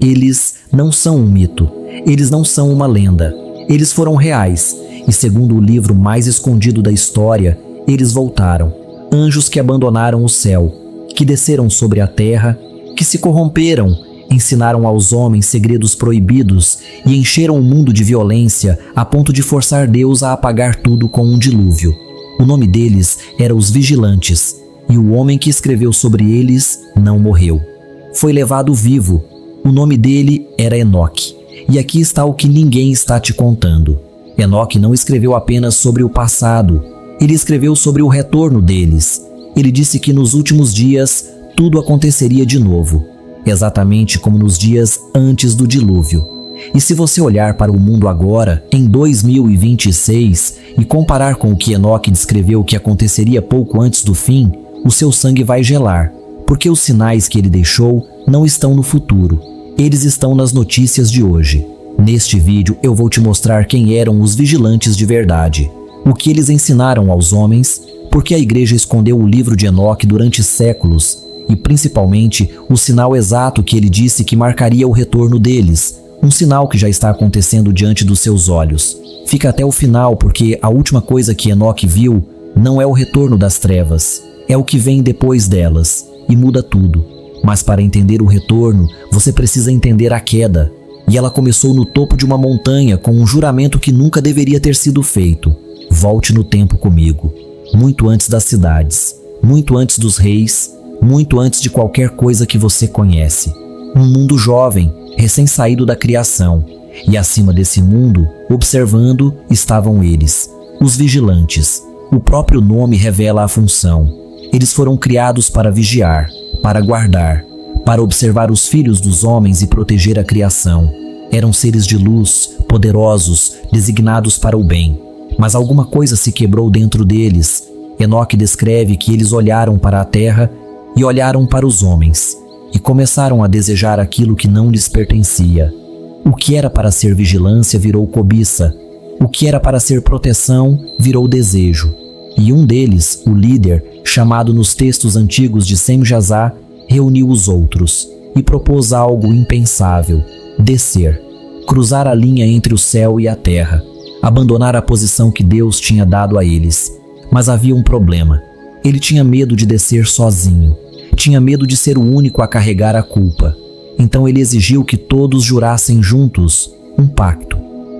Eles não são um mito, eles não são uma lenda, eles foram reais e, segundo o livro mais escondido da história, eles voltaram. Anjos que abandonaram o céu, que desceram sobre a terra, que se corromperam, ensinaram aos homens segredos proibidos e encheram o mundo de violência a ponto de forçar Deus a apagar tudo com um dilúvio. O nome deles era os Vigilantes, e o homem que escreveu sobre eles não morreu. Foi levado vivo. O nome dele era Enoque. E aqui está o que ninguém está te contando. Enoque não escreveu apenas sobre o passado, ele escreveu sobre o retorno deles. Ele disse que nos últimos dias tudo aconteceria de novo, exatamente como nos dias antes do dilúvio. E se você olhar para o mundo agora, em 2026, e comparar com o que Enoque descreveu que aconteceria pouco antes do fim, o seu sangue vai gelar, porque os sinais que ele deixou não estão no futuro, eles estão nas notícias de hoje. Neste vídeo eu vou te mostrar quem eram os vigilantes de verdade, o que eles ensinaram aos homens, porque a igreja escondeu o livro de Enoque durante séculos, e principalmente o sinal exato que ele disse que marcaria o retorno deles, um sinal que já está acontecendo diante dos seus olhos. Fica até o final, porque a última coisa que Enoque viu não é o retorno das trevas, é o que vem depois delas, e muda tudo. Mas para entender o retorno, você precisa entender a queda, e ela começou no topo de uma montanha com um juramento que nunca deveria ter sido feito. Volte no tempo comigo, muito antes das cidades, muito antes dos reis, muito antes de qualquer coisa que você conhece. Um mundo jovem, recém-saído da criação, e acima desse mundo, observando, estavam eles, os vigilantes. O próprio nome revela a função. Eles foram criados para vigiar, para guardar, para observar os filhos dos homens e proteger a criação. Eram seres de luz, poderosos, designados para o bem. Mas alguma coisa se quebrou dentro deles. Enoque descreve que eles olharam para a terra e olharam para os homens, e começaram a desejar aquilo que não lhes pertencia. O que era para ser vigilância virou cobiça. O que era para ser proteção virou desejo. E um deles, o líder, chamado nos textos antigos de Sem-Jazá, reuniu os outros e propôs algo impensável: descer, cruzar a linha entre o céu e a terra, abandonar a posição que Deus tinha dado a eles. Mas havia um problema. Ele tinha medo de descer sozinho. Tinha medo de ser o único a carregar a culpa. Então ele exigiu que todos jurassem juntos um pacto,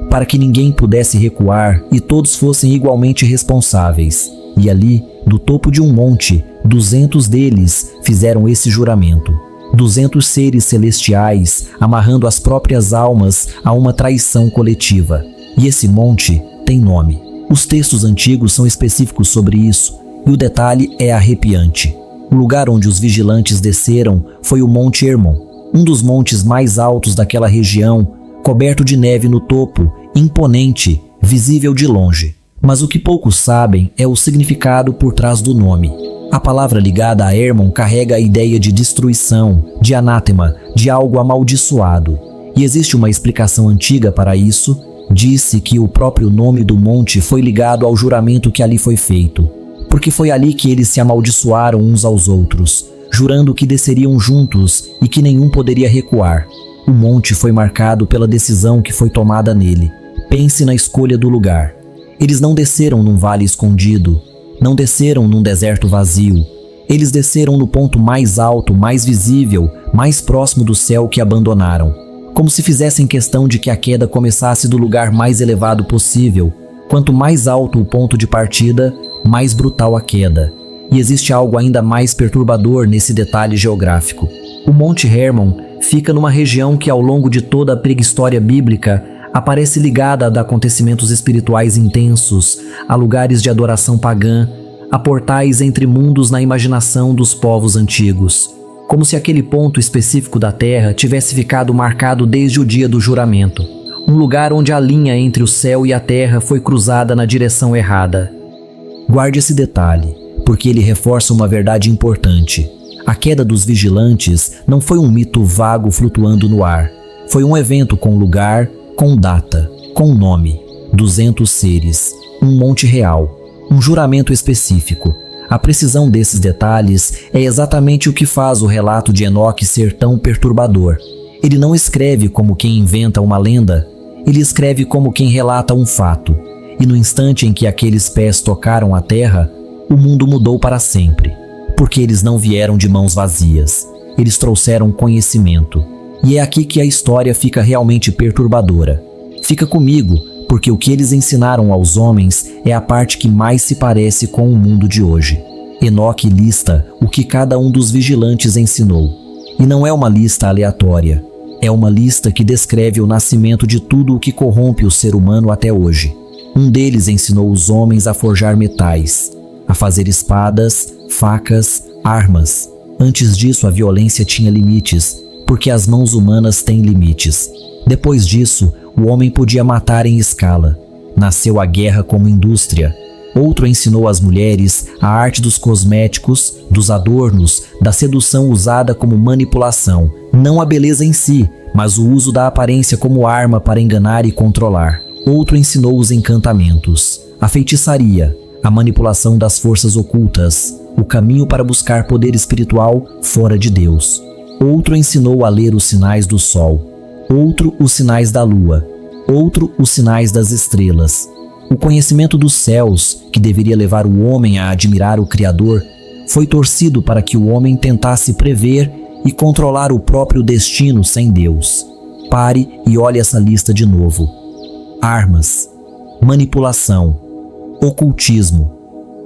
para que ninguém pudesse recuar e todos fossem igualmente responsáveis. E ali, do topo de um monte, 200 deles fizeram esse juramento. 200 seres celestiais amarrando as próprias almas a uma traição coletiva. E esse monte tem nome. Os textos antigos são específicos sobre isso, e o detalhe é arrepiante. O lugar onde os vigilantes desceram foi o Monte Hermon, um dos montes mais altos daquela região, coberto de neve no topo, imponente, visível de longe. Mas o que poucos sabem é o significado por trás do nome. A palavra ligada a Hermon carrega a ideia de destruição, de anátema, de algo amaldiçoado. E existe uma explicação antiga para isso. Disse que o próprio nome do monte foi ligado ao juramento que ali foi feito, porque foi ali que eles se amaldiçoaram uns aos outros, jurando que desceriam juntos e que nenhum poderia recuar. O monte foi marcado pela decisão que foi tomada nele. Pense na escolha do lugar. Eles não desceram num vale escondido, não desceram num deserto vazio. Eles desceram no ponto mais alto, mais visível, mais próximo do céu que abandonaram. Como se fizessem questão de que a queda começasse do lugar mais elevado possível. Quanto mais alto o ponto de partida, mais brutal a queda. E existe algo ainda mais perturbador nesse detalhe geográfico. O Monte Hermon fica numa região que ao longo de toda a pré-história bíblica aparece ligada a acontecimentos espirituais intensos, a lugares de adoração pagã, a portais entre mundos na imaginação dos povos antigos. Como se aquele ponto específico da Terra tivesse ficado marcado desde o dia do juramento. Um lugar onde a linha entre o céu e a terra foi cruzada na direção errada. Guarde esse detalhe, porque ele reforça uma verdade importante. A queda dos vigilantes não foi um mito vago flutuando no ar. Foi um evento com lugar, com data, com nome. 200 seres, um monte real, um juramento específico. A precisão desses detalhes é exatamente o que faz o relato de Enoque ser tão perturbador. Ele não escreve como quem inventa uma lenda, ele escreve como quem relata um fato. E no instante em que aqueles pés tocaram a terra, o mundo mudou para sempre, porque eles não vieram de mãos vazias, eles trouxeram conhecimento. E é aqui que a história fica realmente perturbadora. Fica comigo, porque o que eles ensinaram aos homens é a parte que mais se parece com o mundo de hoje. Enoque lista o que cada um dos vigilantes ensinou. E não é uma lista aleatória, é uma lista que descreve o nascimento de tudo o que corrompe o ser humano até hoje. Um deles ensinou os homens a forjar metais, a fazer espadas, facas, armas. Antes disso, a violência tinha limites, porque as mãos humanas têm limites. Depois disso, o homem podia matar em escala. Nasceu a guerra como indústria. Outro ensinou às mulheres a arte dos cosméticos, dos adornos, da sedução usada como manipulação. Não a beleza em si, mas o uso da aparência como arma para enganar e controlar. Outro ensinou os encantamentos, a feitiçaria, a manipulação das forças ocultas, o caminho para buscar poder espiritual fora de Deus. Outro ensinou a ler os sinais do sol. Outro os sinais da lua. Outro os sinais das estrelas. O conhecimento dos céus, que deveria levar o homem a admirar o Criador, foi torcido para que o homem tentasse prever e controlar o próprio destino sem Deus. Pare e olhe essa lista de novo. Armas, manipulação, ocultismo,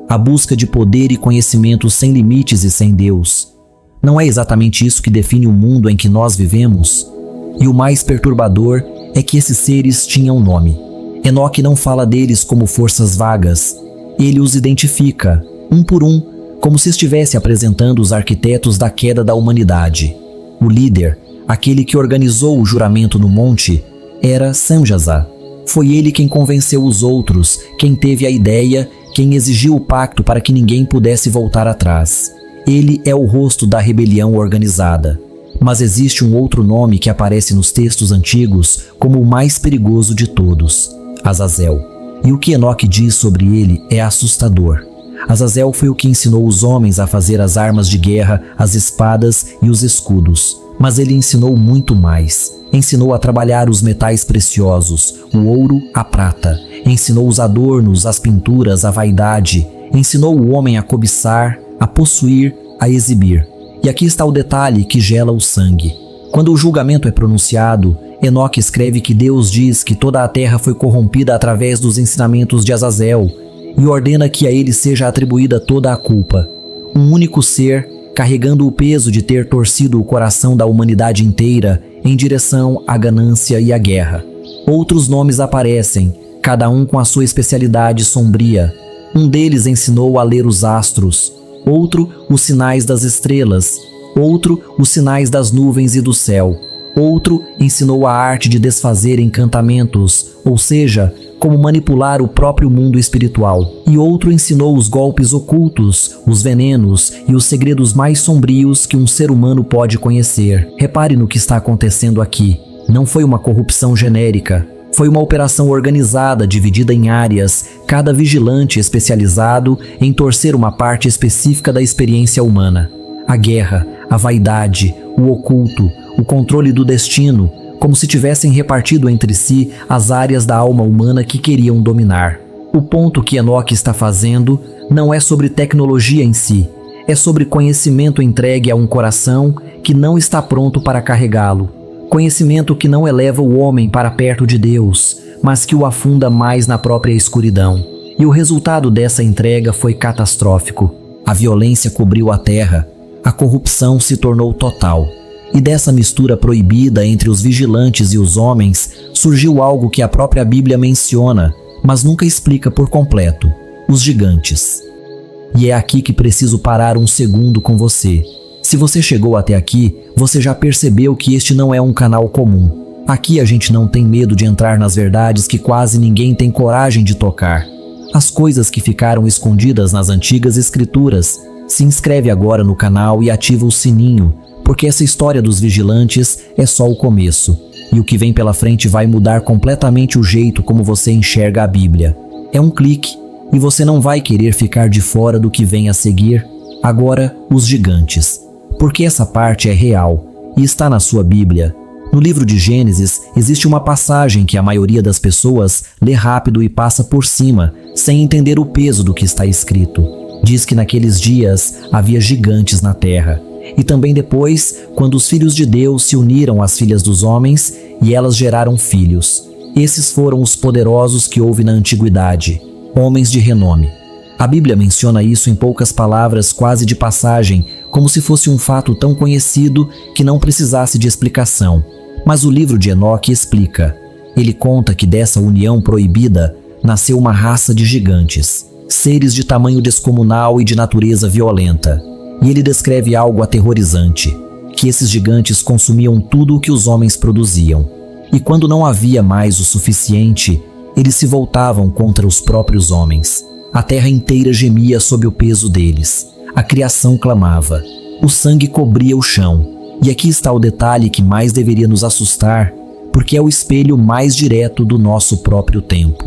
a busca de poder e conhecimento sem limites e sem Deus. Não é exatamente isso que define o mundo em que nós vivemos? E o mais perturbador é que esses seres tinham nome. Enoque não fala deles como forças vagas. Ele os identifica, um por um, como se estivesse apresentando os arquitetos da queda da humanidade. O líder, aquele que organizou o juramento no monte, era Sanjasa. Foi ele quem convenceu os outros, quem teve a ideia, quem exigiu o pacto para que ninguém pudesse voltar atrás. Ele é o rosto da rebelião organizada. Mas existe um outro nome que aparece nos textos antigos como o mais perigoso de todos: Azazel. E o que Enoque diz sobre ele é assustador. Azazel foi o que ensinou os homens a fazer as armas de guerra, as espadas e os escudos. Mas ele ensinou muito mais. Ensinou a trabalhar os metais preciosos, o ouro, a prata. Ensinou os adornos, as pinturas, a vaidade. Ensinou o homem a cobiçar, a possuir, a exibir. E aqui está o detalhe que gela o sangue. Quando o julgamento é pronunciado, Enoque escreve que Deus diz que toda a terra foi corrompida através dos ensinamentos de Azazel e ordena que a ele seja atribuída toda a culpa. Um único ser, carregando o peso de ter torcido o coração da humanidade inteira em direção à ganância e à guerra. Outros nomes aparecem, cada um com a sua especialidade sombria. Um deles ensinou a ler os astros, outro os sinais das estrelas, outro os sinais das nuvens e do céu. Outro ensinou a arte de desfazer encantamentos, ou seja, como manipular o próprio mundo espiritual. E outro ensinou os golpes ocultos, os venenos e os segredos mais sombrios que um ser humano pode conhecer. Repare no que está acontecendo aqui. Não foi uma corrupção genérica. Foi uma operação organizada, dividida em áreas, cada vigilante especializado em torcer uma parte específica da experiência humana. A guerra, a vaidade, o oculto, o controle do destino, como se tivessem repartido entre si as áreas da alma humana que queriam dominar. O ponto que Enoque está fazendo não é sobre tecnologia em si, é sobre conhecimento entregue a um coração que não está pronto para carregá-lo. Conhecimento que não eleva o homem para perto de Deus, mas que o afunda mais na própria escuridão. E o resultado dessa entrega foi catastrófico. A violência cobriu a terra, a corrupção se tornou total. E dessa mistura proibida entre os vigilantes e os homens, surgiu algo que a própria Bíblia menciona, mas nunca explica por completo: os gigantes. E é aqui que preciso parar um segundo com você. Se você chegou até aqui, você já percebeu que este não é um canal comum. Aqui a gente não tem medo de entrar nas verdades que quase ninguém tem coragem de tocar. As coisas que ficaram escondidas nas antigas escrituras. Se inscreve agora no canal e ativa o sininho, porque essa história dos vigilantes é só o começo. E o que vem pela frente vai mudar completamente o jeito como você enxerga a Bíblia. É um clique e você não vai querer ficar de fora do que vem a seguir. Agora, os gigantes. Porque essa parte é real e está na sua Bíblia. No livro de Gênesis, existe uma passagem que a maioria das pessoas lê rápido e passa por cima, sem entender o peso do que está escrito. Diz que naqueles dias havia gigantes na terra. E também depois, quando os filhos de Deus se uniram às filhas dos homens e elas geraram filhos. Esses foram os poderosos que houve na antiguidade, homens de renome. A Bíblia menciona isso em poucas palavras, quase de passagem, como se fosse um fato tão conhecido que não precisasse de explicação. Mas o livro de Enoque explica. Ele conta que dessa união proibida nasceu uma raça de gigantes, seres de tamanho descomunal e de natureza violenta. E ele descreve algo aterrorizante, que esses gigantes consumiam tudo o que os homens produziam. E quando não havia mais o suficiente, eles se voltavam contra os próprios homens. A terra inteira gemia sob o peso deles. A criação clamava. O sangue cobria o chão. E aqui está o detalhe que mais deveria nos assustar, porque é o espelho mais direto do nosso próprio tempo.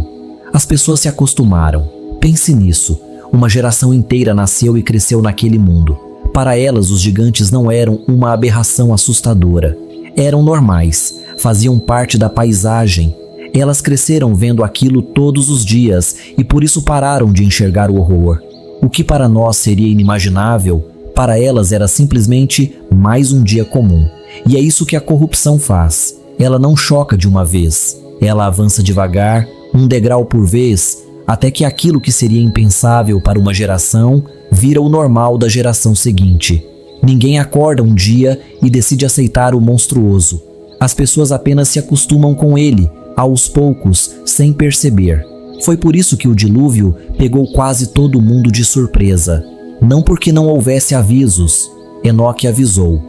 As pessoas se acostumaram. Pense nisso. Uma geração inteira nasceu e cresceu naquele mundo. Para elas, os gigantes não eram uma aberração assustadora. Eram normais, faziam parte da paisagem. Elas cresceram vendo aquilo todos os dias e por isso pararam de enxergar o horror. O que para nós seria inimaginável, para elas era simplesmente mais um dia comum. E é isso que a corrupção faz. Ela não choca de uma vez. Ela avança devagar, um degrau por vez, até que aquilo que seria impensável para uma geração vira o normal da geração seguinte. Ninguém acorda um dia e decide aceitar o monstruoso. As pessoas apenas se acostumam com ele, aos poucos, sem perceber. Foi por isso que o dilúvio pegou quase todo mundo de surpresa. Não porque não houvesse avisos. Enoque avisou.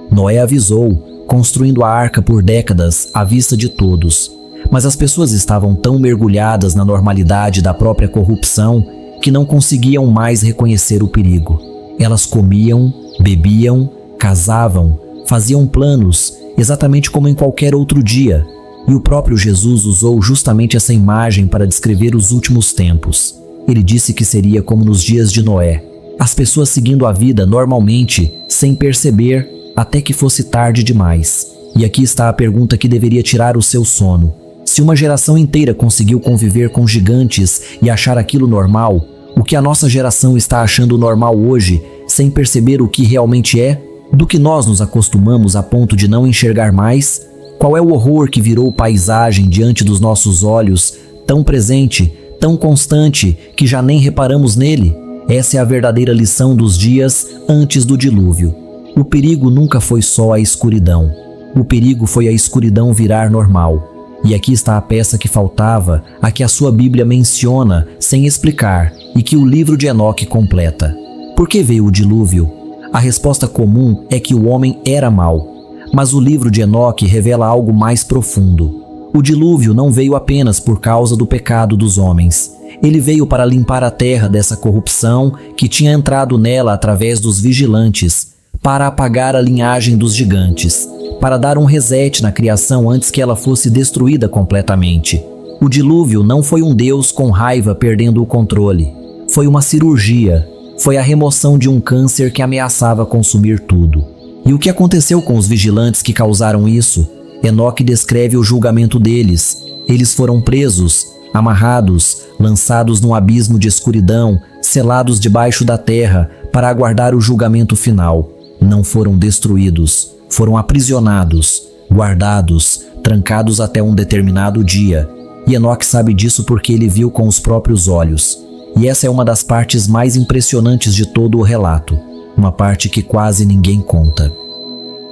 Noé avisou, construindo a arca por décadas à vista de todos. Mas as pessoas estavam tão mergulhadas na normalidade da própria corrupção que não conseguiam mais reconhecer o perigo. Elas comiam, bebiam, casavam, faziam planos, exatamente como em qualquer outro dia. E o próprio Jesus usou justamente essa imagem para descrever os últimos tempos. Ele disse que seria como nos dias de Noé. As pessoas seguindo a vida normalmente, sem perceber, até que fosse tarde demais. E aqui está a pergunta que deveria tirar o seu sono. Se uma geração inteira conseguiu conviver com gigantes e achar aquilo normal, o que a nossa geração está achando normal hoje, sem perceber o que realmente é? Do que nós nos acostumamos a ponto de não enxergar mais? Qual é o horror que virou paisagem diante dos nossos olhos, tão presente, tão constante, que já nem reparamos nele? Essa é a verdadeira lição dos dias antes do dilúvio. O perigo nunca foi só a escuridão. O perigo foi a escuridão virar normal. E aqui está a peça que faltava, a que a sua Bíblia menciona sem explicar e que o livro de Enoque completa. Por que veio o dilúvio? A resposta comum é que o homem era mau. Mas o livro de Enoque revela algo mais profundo. O dilúvio não veio apenas por causa do pecado dos homens. Ele veio para limpar a terra dessa corrupção que tinha entrado nela através dos vigilantes, para apagar a linhagem dos gigantes, para dar um reset na criação antes que ela fosse destruída completamente. O dilúvio não foi um Deus com raiva perdendo o controle. Foi uma cirurgia. Foi a remoção de um câncer que ameaçava consumir tudo. E o que aconteceu com os vigilantes que causaram isso? Enoque descreve o julgamento deles. Eles foram presos, amarrados, lançados num abismo de escuridão, selados debaixo da terra para aguardar o julgamento final. Não foram destruídos, foram aprisionados, guardados, trancados até um determinado dia. E Enoque sabe disso porque ele viu com os próprios olhos. E essa é uma das partes mais impressionantes de todo o relato, uma parte que quase ninguém conta.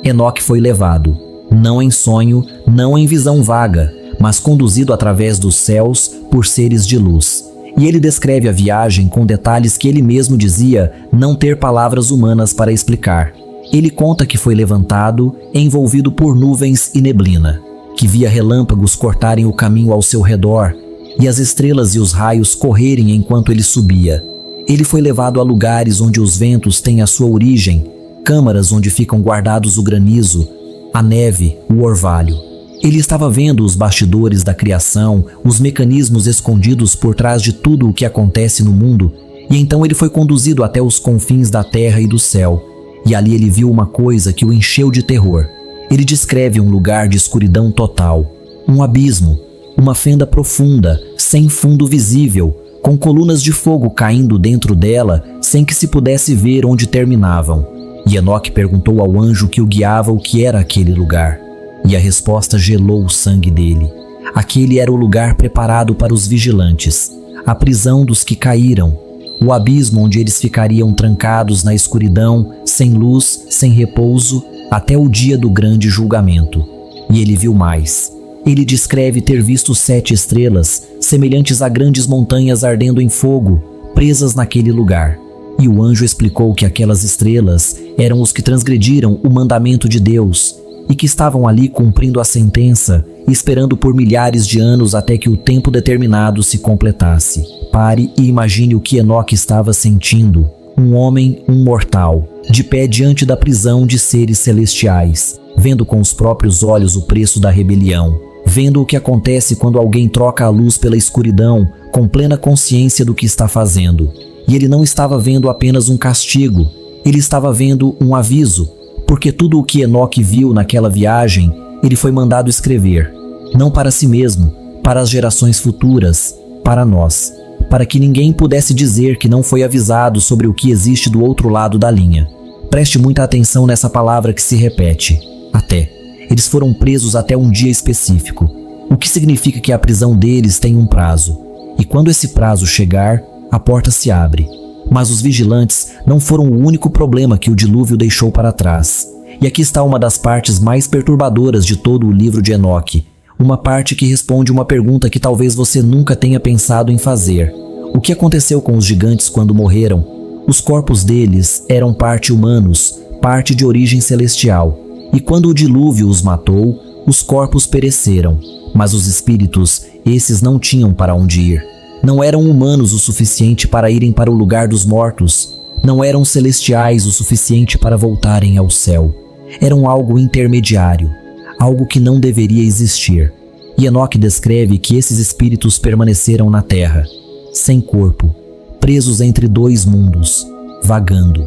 Enoque foi levado, não em sonho, não em visão vaga, mas conduzido através dos céus por seres de luz. E ele descreve a viagem com detalhes que ele mesmo dizia não ter palavras humanas para explicar. Ele conta que foi levantado, envolvido por nuvens e neblina, que via relâmpagos cortarem o caminho ao seu redor e as estrelas e os raios correrem enquanto ele subia. Ele foi levado a lugares onde os ventos têm a sua origem, câmaras onde ficam guardados o granizo, a neve, o orvalho. Ele estava vendo os bastidores da criação, os mecanismos escondidos por trás de tudo o que acontece no mundo, e então ele foi conduzido até os confins da terra e do céu, e ali ele viu uma coisa que o encheu de terror. Ele descreve um lugar de escuridão total, um abismo, uma fenda profunda, sem fundo visível, com colunas de fogo caindo dentro dela sem que se pudesse ver onde terminavam. E Enoque perguntou ao anjo que o guiava o que era aquele lugar. E a resposta gelou o sangue dele. Aquele era o lugar preparado para os vigilantes, a prisão dos que caíram, o abismo onde eles ficariam trancados na escuridão, sem luz, sem repouso, até o dia do grande julgamento. E ele viu mais. Ele descreve ter visto 7 estrelas, semelhantes a grandes montanhas ardendo em fogo, presas naquele lugar. E o anjo explicou que aquelas estrelas eram os que transgrediram o mandamento de Deus e que estavam ali cumprindo a sentença, esperando por milhares de anos até que o tempo determinado se completasse. Pare e imagine o que Enoque estava sentindo. Um homem, um mortal, de pé diante da prisão de seres celestiais, vendo com os próprios olhos o preço da rebelião, vendo o que acontece quando alguém troca a luz pela escuridão, com plena consciência do que está fazendo. E ele não estava vendo apenas um castigo, ele estava vendo um aviso, porque tudo o que Enoque viu naquela viagem, ele foi mandado escrever, não para si mesmo, para as gerações futuras, para nós, para que ninguém pudesse dizer que não foi avisado sobre o que existe do outro lado da linha. Preste muita atenção nessa palavra que se repete, até. Eles foram presos até um dia específico, o que significa que a prisão deles tem um prazo, e quando esse prazo chegar, a porta se abre. Mas os vigilantes não foram o único problema que o dilúvio deixou para trás. E aqui está uma das partes mais perturbadoras de todo o livro de Enoque, uma parte que responde uma pergunta que talvez você nunca tenha pensado em fazer. O que aconteceu com os gigantes quando morreram? Os corpos deles eram parte humanos, parte de origem celestial. E quando o dilúvio os matou, os corpos pereceram. Mas os espíritos, esses não tinham para onde ir. Não eram humanos o suficiente para irem para o lugar dos mortos. Não eram celestiais o suficiente para voltarem ao céu. Eram algo intermediário, algo que não deveria existir. E Enoque descreve que esses espíritos permaneceram na terra, sem corpo, presos entre 2 mundos, vagando.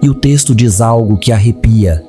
E o texto diz algo que arrepia,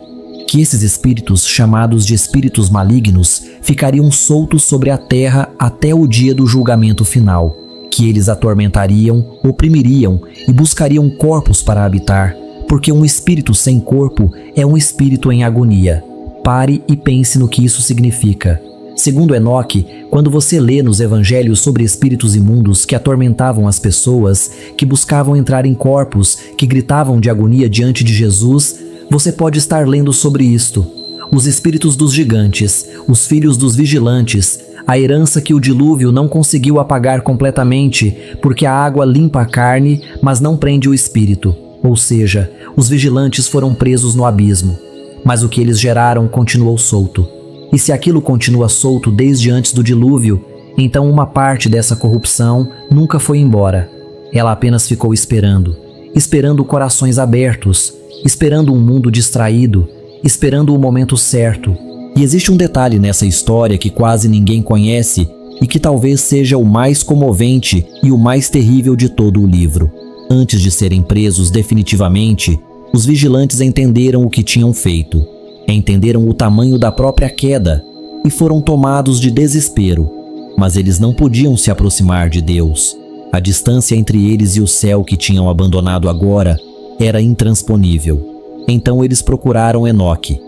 que esses espíritos, chamados de espíritos malignos, ficariam soltos sobre a terra até o dia do julgamento final, que eles atormentariam, oprimiriam e buscariam corpos para habitar, porque um espírito sem corpo é um espírito em agonia. Pare e pense no que isso significa. Segundo Enoque, quando você lê nos evangelhos sobre espíritos imundos que atormentavam as pessoas, que buscavam entrar em corpos, que gritavam de agonia diante de Jesus, você pode estar lendo sobre isto. Os espíritos dos gigantes, os filhos dos vigilantes, a herança que o dilúvio não conseguiu apagar completamente, porque a água limpa a carne, mas não prende o espírito. Ou seja, os vigilantes foram presos no abismo, mas o que eles geraram continuou solto. E se aquilo continua solto desde antes do dilúvio, então uma parte dessa corrupção nunca foi embora. Ela apenas ficou esperando corações abertos, esperando um mundo distraído, esperando o momento certo. E existe um detalhe nessa história que quase ninguém conhece e que talvez seja o mais comovente e o mais terrível de todo o livro. Antes de serem presos definitivamente, os vigilantes entenderam o que tinham feito, entenderam o tamanho da própria queda e foram tomados de desespero. Mas eles não podiam se aproximar de Deus. A distância entre eles e o céu que tinham abandonado agora era intransponível. Então eles procuraram Enoque.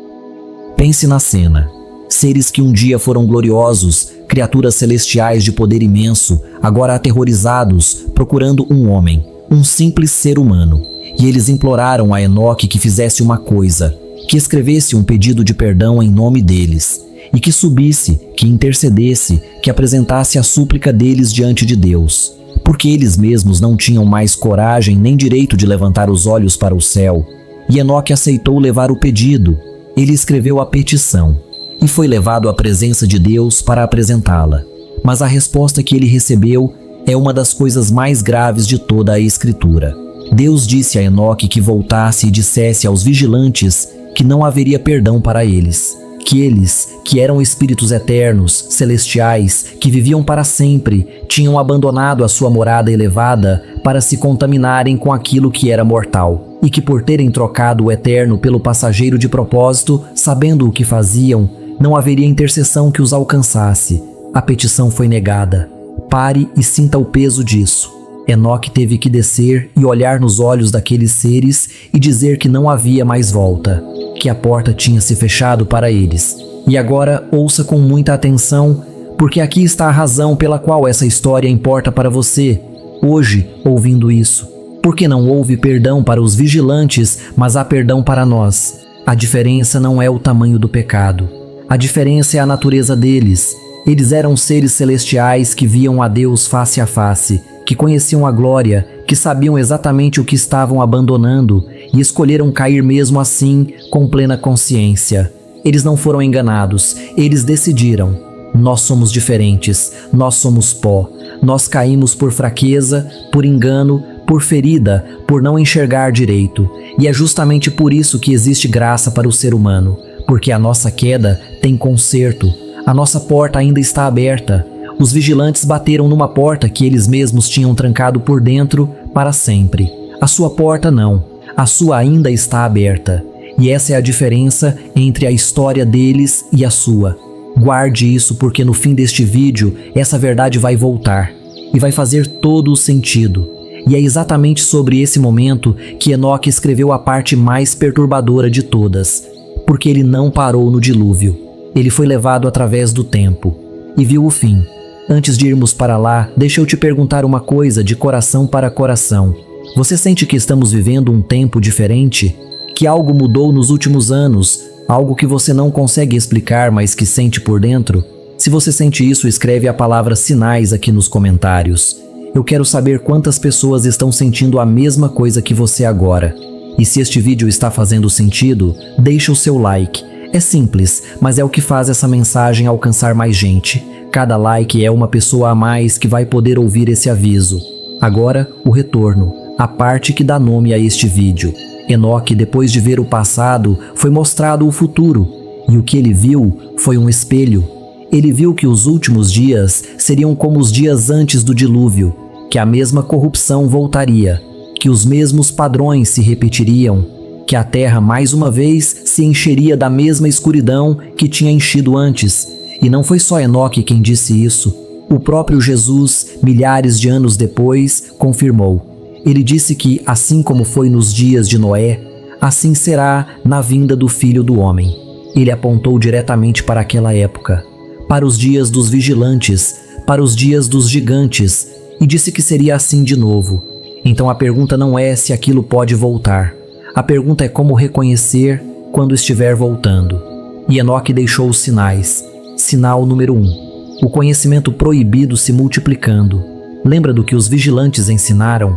Pense na cena. Seres que um dia foram gloriosos, criaturas celestiais de poder imenso, agora aterrorizados, procurando um homem, um simples ser humano. E eles imploraram a Enoque que fizesse uma coisa, que escrevesse um pedido de perdão em nome deles, e que subisse, que intercedesse, que apresentasse a súplica deles diante de Deus. Porque eles mesmos não tinham mais coragem nem direito de levantar os olhos para o céu. E Enoque aceitou levar o pedido. Ele escreveu a petição e foi levado à presença de Deus para apresentá-la. Mas a resposta que ele recebeu é uma das coisas mais graves de toda a Escritura. Deus disse a Enoque que voltasse e dissesse aos vigilantes que não haveria perdão para eles, que eles, que eram espíritos eternos, celestiais, que viviam para sempre, tinham abandonado a sua morada elevada para se contaminarem com aquilo que era mortal, e que por terem trocado o eterno pelo passageiro de propósito, sabendo o que faziam, não haveria intercessão que os alcançasse. A petição foi negada. Pare e sinta o peso disso. Enoque teve que descer e olhar nos olhos daqueles seres e dizer que não havia mais volta, que a porta tinha se fechado para eles. E agora ouça com muita atenção, porque aqui está a razão pela qual essa história importa para você, hoje, ouvindo isso. Porque não houve perdão para os vigilantes, mas há perdão para nós. A diferença não é o tamanho do pecado. A diferença é a natureza deles. Eles eram seres celestiais que viam a Deus face a face, que conheciam a glória, que sabiam exatamente o que estavam abandonando e escolheram cair mesmo assim, com plena consciência. Eles não foram enganados, eles decidiram. Nós somos diferentes, nós somos pó, nós caímos por fraqueza, por engano, por ferida, por não enxergar direito. E é justamente por isso que existe graça para o ser humano, porque a nossa queda tem conserto, a nossa porta ainda está aberta. Os vigilantes bateram numa porta que eles mesmos tinham trancado por dentro para sempre. A sua porta não, a sua ainda está aberta. E essa é a diferença entre a história deles e a sua. Guarde isso, porque no fim deste vídeo essa verdade vai voltar e vai fazer todo o sentido. E é exatamente sobre esse momento que Enoque escreveu a parte mais perturbadora de todas, porque ele não parou no dilúvio. Ele foi levado através do tempo e viu o fim. Antes de irmos para lá, deixa eu te perguntar uma coisa de coração para coração. Você sente que estamos vivendo um tempo diferente? Que algo mudou nos últimos anos? Algo que você não consegue explicar, mas que sente por dentro? Se você sente isso, escreve a palavra sinais aqui nos comentários. Eu quero saber quantas pessoas estão sentindo a mesma coisa que você agora. E se este vídeo está fazendo sentido, deixa o seu like. É simples, mas é o que faz essa mensagem alcançar mais gente. Cada like é uma pessoa a mais que vai poder ouvir esse aviso. Agora, o retorno, a parte que dá nome a este vídeo. Enoque, depois de ver o passado, foi mostrado o futuro, e o que ele viu foi um espelho. Ele viu que os últimos dias seriam como os dias antes do dilúvio, que a mesma corrupção voltaria, que os mesmos padrões se repetiriam, que a terra mais uma vez se encheria da mesma escuridão que tinha enchido antes. E não foi só Enoque quem disse isso. O próprio Jesus, milhares de anos depois, confirmou. Ele disse que, assim como foi nos dias de Noé, assim será na vinda do Filho do Homem. Ele apontou diretamente para aquela época, para os dias dos vigilantes, para os dias dos gigantes, e disse que seria assim de novo. Então a pergunta não é se aquilo pode voltar. A pergunta é como reconhecer quando estiver voltando. E Enoque deixou os sinais. Sinal número 1. O conhecimento proibido se multiplicando. Lembra do que os vigilantes ensinaram?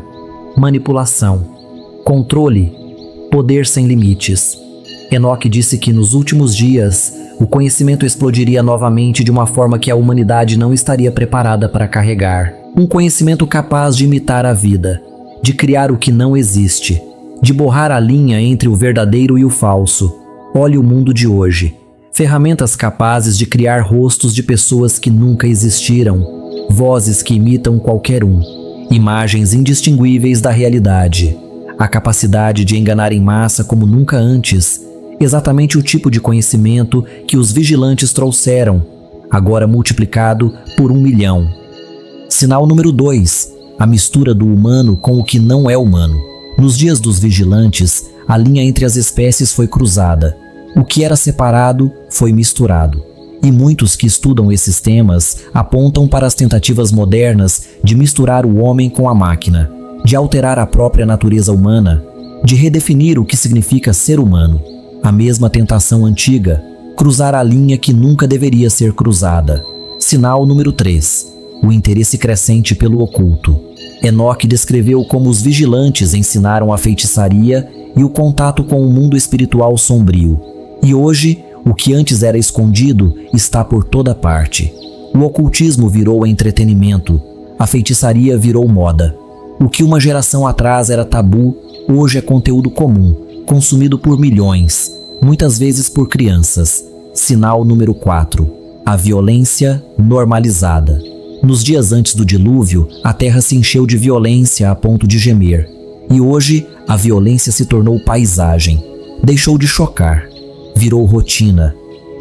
Manipulação, controle, poder sem limites. Enoque disse que nos últimos dias, o conhecimento explodiria novamente de uma forma que a humanidade não estaria preparada para carregar. Um conhecimento capaz de imitar a vida, de criar o que não existe, de borrar a linha entre o verdadeiro e o falso. Olhe o mundo de hoje. Ferramentas capazes de criar rostos de pessoas que nunca existiram, vozes que imitam qualquer um, imagens indistinguíveis da realidade, a capacidade de enganar em massa como nunca antes, exatamente o tipo de conhecimento que os vigilantes trouxeram, agora multiplicado por 1 milhão. Sinal número 2, a mistura do humano com o que não é humano. Nos dias dos vigilantes, a linha entre as espécies foi cruzada. O que era separado foi misturado. E muitos que estudam esses temas apontam para as tentativas modernas de misturar o homem com a máquina, de alterar a própria natureza humana, de redefinir o que significa ser humano. A mesma tentação antiga, cruzar a linha que nunca deveria ser cruzada. Sinal número 3. O interesse crescente pelo oculto. Enoque descreveu como os vigilantes ensinaram a feitiçaria e o contato com o mundo espiritual sombrio. E hoje, o que antes era escondido está por toda parte. O ocultismo virou entretenimento, a feitiçaria virou moda. O que uma geração atrás era tabu, hoje é conteúdo comum, consumido por milhões, muitas vezes por crianças. Sinal número 4. A violência normalizada. Nos dias antes do dilúvio, a terra se encheu de violência a ponto de gemer. E hoje, a violência se tornou paisagem. Deixou de chocar. Virou rotina.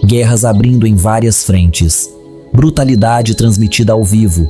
Guerras abrindo em várias frentes. Brutalidade transmitida ao vivo.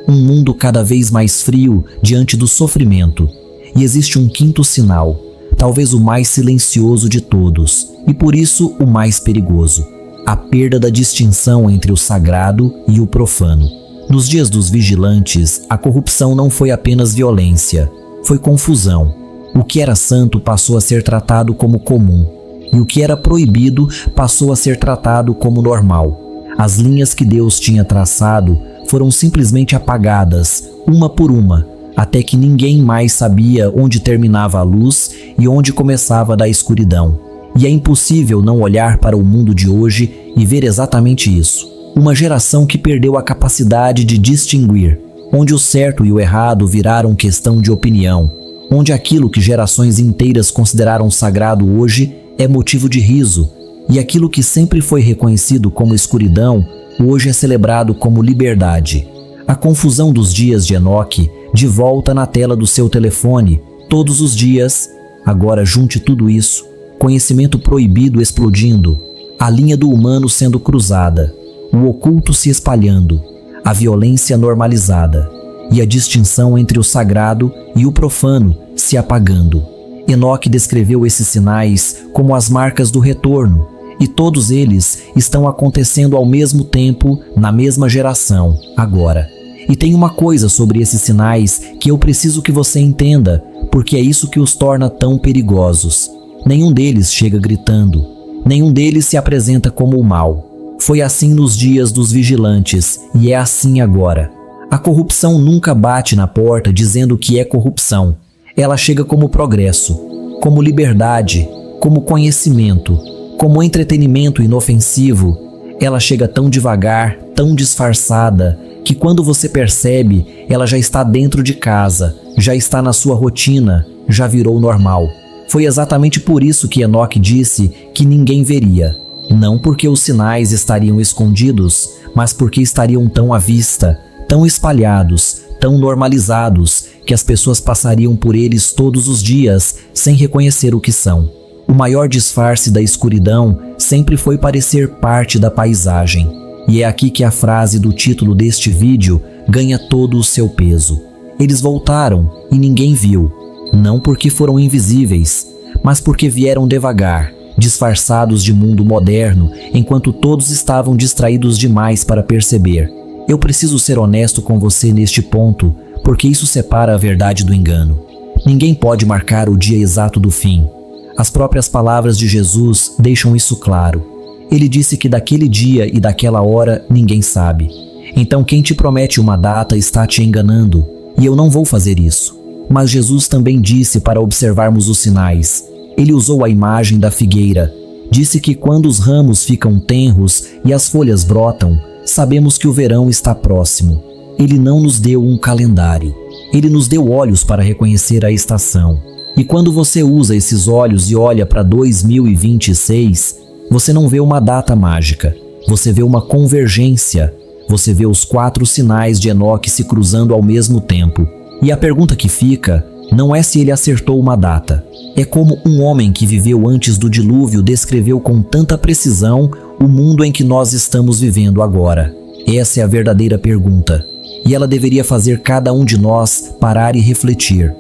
Um mundo cada vez mais frio diante do sofrimento. E existe um quinto sinal, talvez o mais silencioso de todos, e por isso o mais perigoso: a perda da distinção entre o sagrado e o profano. Nos dias dos vigilantes, a corrupção não foi apenas violência, foi confusão. O que era santo passou a ser tratado como comum, e o que era proibido passou a ser tratado como normal. As linhas que Deus tinha traçado foram simplesmente apagadas, uma por uma, até que ninguém mais sabia onde terminava a luz e onde começava a escuridão. E é impossível não olhar para o mundo de hoje e ver exatamente isso. Uma geração que perdeu a capacidade de distinguir, onde o certo e o errado viraram questão de opinião, onde aquilo que gerações inteiras consideraram sagrado hoje é motivo de riso, e aquilo que sempre foi reconhecido como escuridão hoje é celebrado como liberdade. A confusão dos dias de Enoque, de volta na tela do seu telefone, todos os dias. Agora junte tudo isso: conhecimento proibido explodindo, a linha do humano sendo cruzada, o oculto se espalhando, a violência normalizada e a distinção entre o sagrado e o profano se apagando. Enoque descreveu esses sinais como as marcas do retorno, e todos eles estão acontecendo ao mesmo tempo, na mesma geração, agora. E tem uma coisa sobre esses sinais que eu preciso que você entenda, porque é isso que os torna tão perigosos. Nenhum deles chega gritando, nenhum deles se apresenta como o mal. Foi assim nos dias dos vigilantes, e é assim agora. A corrupção nunca bate na porta dizendo que é corrupção. Ela chega como progresso, como liberdade, como conhecimento, como entretenimento inofensivo. Ela chega tão devagar, tão disfarçada, que quando você percebe, ela já está dentro de casa, já está na sua rotina, já virou normal. Foi exatamente por isso que Enoque disse que ninguém veria. Não porque os sinais estariam escondidos, mas porque estariam tão à vista, tão espalhados, tão normalizados, que as pessoas passariam por eles todos os dias, sem reconhecer o que são. O maior disfarce da escuridão sempre foi parecer parte da paisagem. E é aqui que a frase do título deste vídeo ganha todo o seu peso. Eles voltaram e ninguém viu, não porque foram invisíveis, mas porque vieram devagar, disfarçados de mundo moderno, enquanto todos estavam distraídos demais para perceber. Eu preciso ser honesto com você neste ponto, porque isso separa a verdade do engano. Ninguém pode marcar o dia exato do fim. As próprias palavras de Jesus deixam isso claro. Ele disse que daquele dia e daquela hora ninguém sabe. Então quem te promete uma data está te enganando, e eu não vou fazer isso. Mas Jesus também disse para observarmos os sinais. Ele usou a imagem da figueira. Disse que quando os ramos ficam tenros e as folhas brotam, sabemos que o verão está próximo. Ele não nos deu um calendário. Ele nos deu olhos para reconhecer a estação. E quando você usa esses olhos e olha para 2026, você não vê uma data mágica. Você vê uma convergência. Você vê os 4 sinais de Enoque se cruzando ao mesmo tempo. E a pergunta que fica não é se ele acertou uma data. É como um homem que viveu antes do dilúvio descreveu com tanta precisão o mundo em que nós estamos vivendo agora. Essa é a verdadeira pergunta. E ela deveria fazer cada um de nós parar e refletir.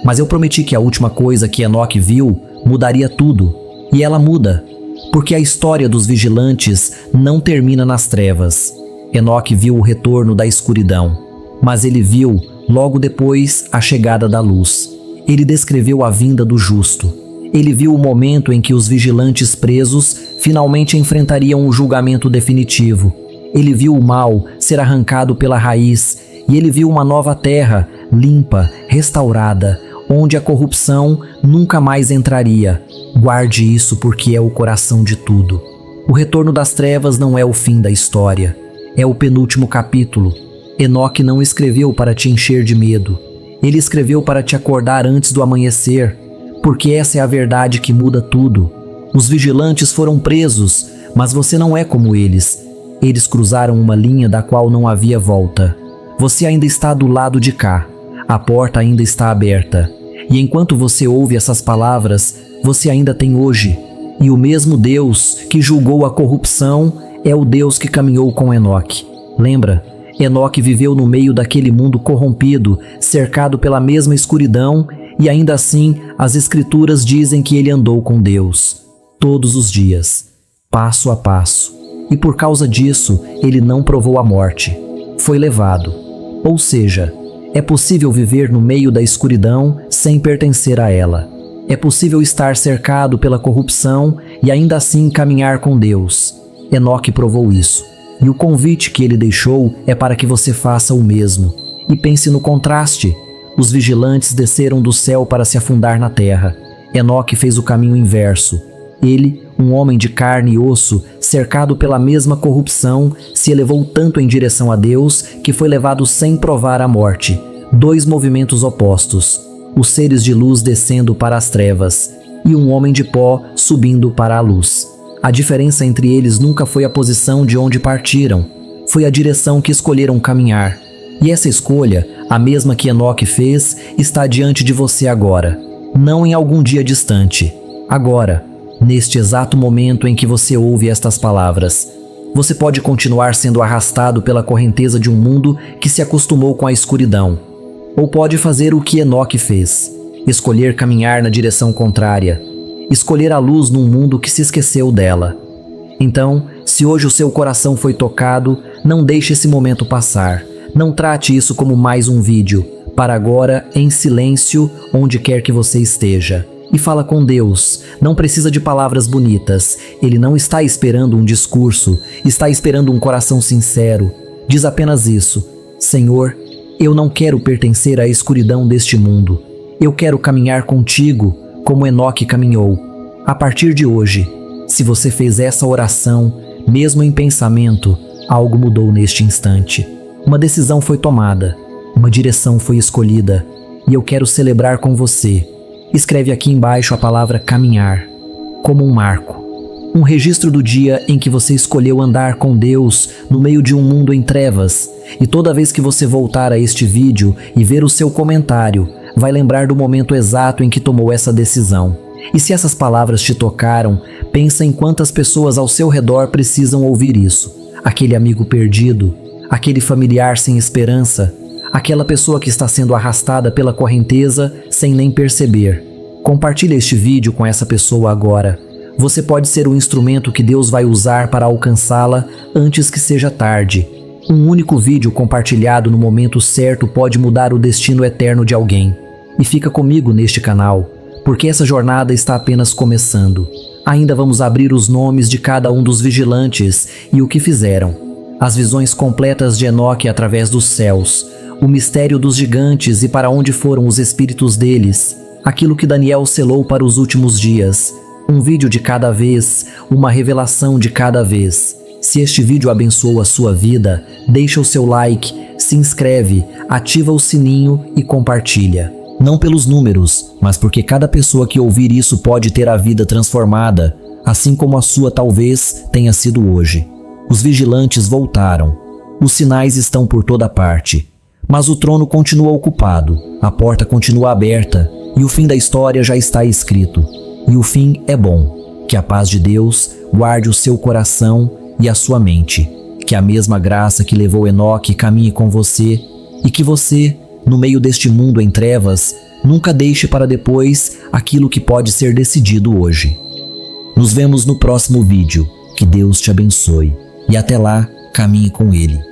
Mas eu prometi que a última coisa que Enoque viu mudaria tudo. E ela muda. Porque a história dos vigilantes não termina nas trevas. Enoque viu o retorno da escuridão. Mas ele viu, logo depois, a chegada da luz. Ele descreveu a vinda do justo. Ele viu o momento em que os vigilantes presos finalmente enfrentariam o julgamento definitivo. Ele viu o mal ser arrancado pela raiz, e ele viu uma nova terra, limpa, restaurada, onde a corrupção nunca mais entraria. Guarde isso porque é o coração de tudo. O retorno das trevas não é o fim da história, é o penúltimo capítulo. Enoque não escreveu para te encher de medo. Ele escreveu para te acordar antes do amanhecer, porque essa é a verdade que muda tudo. Os vigilantes foram presos, mas você não é como eles. Eles cruzaram uma linha da qual não havia volta. Você ainda está do lado de cá. A porta ainda está aberta. E enquanto você ouve essas palavras, você ainda tem hoje. E o mesmo Deus que julgou a corrupção é o Deus que caminhou com Enoque. Lembra? Enoque viveu no meio daquele mundo corrompido, cercado pela mesma escuridão, e ainda assim as Escrituras dizem que ele andou com Deus, todos os dias, passo a passo. E por causa disso, ele não provou a morte. Foi levado. Ou seja, é possível viver no meio da escuridão sem pertencer a ela. É possível estar cercado pela corrupção e ainda assim caminhar com Deus. Enoque provou isso. E o convite que ele deixou é para que você faça o mesmo. E pense no contraste. Os vigilantes desceram do céu para se afundar na terra. Enoque fez o caminho inverso. Ele, um homem de carne e osso, cercado pela mesma corrupção, se elevou tanto em direção a Deus que foi levado sem provar a morte. Dois movimentos opostos. Os seres de luz descendo para as trevas e um homem de pó subindo para a luz. A diferença entre eles nunca foi a posição de onde partiram, foi a direção que escolheram caminhar. E essa escolha, a mesma que Enoque fez, está diante de você agora, não em algum dia distante. Agora, neste exato momento em que você ouve estas palavras, você pode continuar sendo arrastado pela correnteza de um mundo que se acostumou com a escuridão. Ou pode fazer o que Enoque fez, escolher caminhar na direção contrária, escolher a luz num mundo que se esqueceu dela. Então, se hoje o seu coração foi tocado, não deixe esse momento passar. Não trate isso como mais um vídeo. Para agora, em silêncio, onde quer que você esteja. E fala com Deus. Não precisa de palavras bonitas. Ele não está esperando um discurso. Está esperando um coração sincero. Diz apenas isso. Senhor, eu não quero pertencer à escuridão deste mundo. Eu quero caminhar contigo, como Enoque caminhou. A partir de hoje, se você fez essa oração, mesmo em pensamento, algo mudou neste instante. Uma decisão foi tomada, uma direção foi escolhida, e eu quero celebrar com você. Escreve aqui embaixo a palavra caminhar, como um marco. Um registro do dia em que você escolheu andar com Deus no meio de um mundo em trevas. E toda vez que você voltar a este vídeo e ver o seu comentário, vai lembrar do momento exato em que tomou essa decisão. E se essas palavras te tocaram, pensa em quantas pessoas ao seu redor precisam ouvir isso. Aquele amigo perdido, aquele familiar sem esperança, aquela pessoa que está sendo arrastada pela correnteza sem nem perceber. Compartilhe este vídeo com essa pessoa agora. Você pode ser o instrumento que Deus vai usar para alcançá-la antes que seja tarde. Um único vídeo compartilhado no momento certo pode mudar o destino eterno de alguém. E fica comigo neste canal, porque essa jornada está apenas começando. Ainda vamos abrir os nomes de cada um dos vigilantes e o que fizeram. As visões completas de Enoque através dos céus, o mistério dos gigantes e para onde foram os espíritos deles, aquilo que Daniel selou para os últimos dias. Um vídeo de cada vez, uma revelação de cada vez. Se este vídeo abençoou a sua vida, deixa o seu like, se inscreve, ativa o sininho e compartilha. Não pelos números, mas porque cada pessoa que ouvir isso pode ter a vida transformada, assim como a sua talvez tenha sido hoje. Os vigilantes voltaram. Os sinais estão por toda parte. Mas o trono continua ocupado, a porta continua aberta e o fim da história já está escrito. E o fim é bom. Que a paz de Deus guarde o seu coração e a sua mente. Que a mesma graça que levou Enoque caminhe com você e que você, no meio deste mundo em trevas, nunca deixe para depois aquilo que pode ser decidido hoje. Nos vemos no próximo vídeo. Que Deus te abençoe. E até lá, caminhe com Ele.